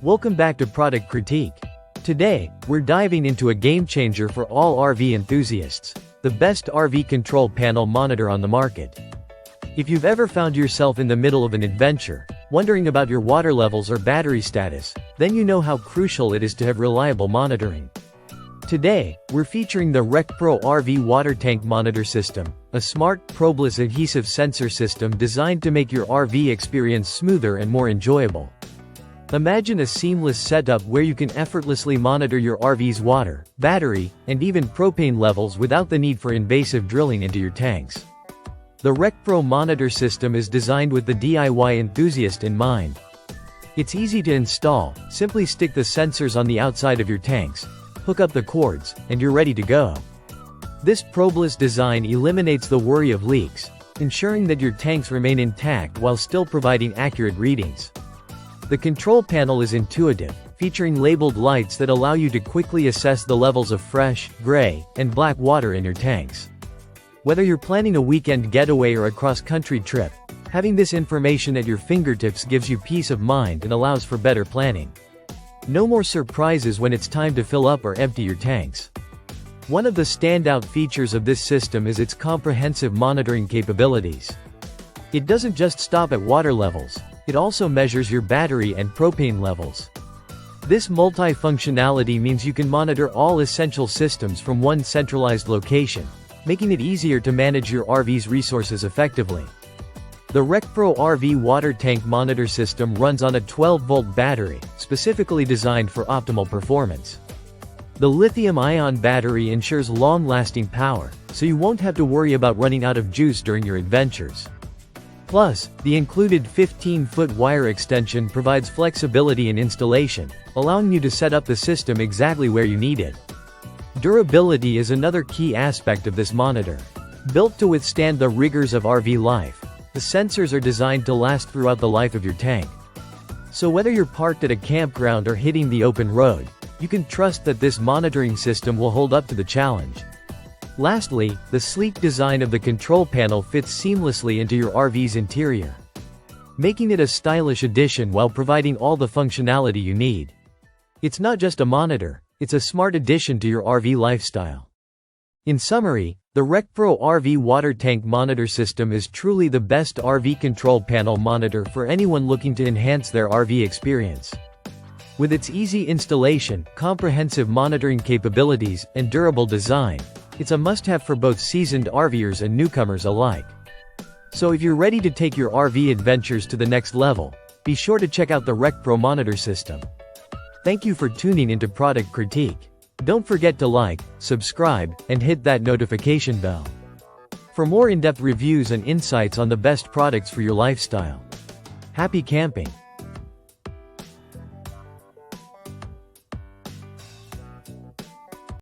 Welcome back to Product Critique. Today, we're diving into a game changer for all RV enthusiasts, the best RV control panel monitor on the market. If you've ever found yourself in the middle of an adventure, wondering about your water levels or battery status, then you know how crucial it is to have reliable monitoring. Today, we're featuring the RecPro RV Water Tank Monitor System, a smart, Probeless adhesive sensor system designed to make your RV experience smoother and more enjoyable. Imagine a seamless setup where you can effortlessly monitor your RV's water, battery, and even propane levels without the need for invasive drilling into your tanks. The RecPro monitor system is designed with the DIY enthusiast in mind. It's easy to install, simply stick the sensors on the outside of your tanks, hook up the cords, and you're ready to go. This Probeless design eliminates the worry of leaks, ensuring that your tanks remain intact while still providing accurate readings. The control panel is intuitive, featuring labeled lights that allow you to quickly assess the levels of fresh, gray, and black water in your tanks. Whether you're planning a weekend getaway or a cross-country trip, having this information at your fingertips gives you peace of mind and allows for better planning. No more surprises when it's time to fill up or empty your tanks. One of the standout features of this system is its comprehensive monitoring capabilities. It doesn't just stop at water levels, it also measures your battery and propane levels. This multi-functionality means you can monitor all essential systems from one centralized location, making it easier to manage your RV's resources effectively. The RecPro RV Water Tank Monitor System runs on a 12-volt battery, specifically designed for optimal performance. The lithium-ion battery ensures long-lasting power, so you won't have to worry about running out of juice during your adventures. Plus, the included 15-foot wire extension provides flexibility in installation, allowing you to set up the system exactly where you need it. Durability is another key aspect of this monitor. Built to withstand the rigors of RV life, the sensors are designed to last throughout the life of your tank. So whether you're parked at a campground or hitting the open road, you can trust that this monitoring system will hold up to the challenge. Lastly, the sleek design of the control panel fits seamlessly into your RV's interior, making it a stylish addition while providing all the functionality you need. It's not just a monitor, it's a smart addition to your RV lifestyle. In summary, the RecPro RV Water Tank Monitor System is truly the best RV control panel monitor for anyone looking to enhance their RV experience. With its easy installation, comprehensive monitoring capabilities, and durable design, it's a must-have for both seasoned RVers and newcomers alike. So if you're ready to take your RV adventures to the next level, be sure to check out the RecPro monitor system. Thank you for tuning into Product Critique. Don't forget to like, subscribe, and hit that notification bell for more in-depth reviews and insights on the best products for your lifestyle. Happy camping!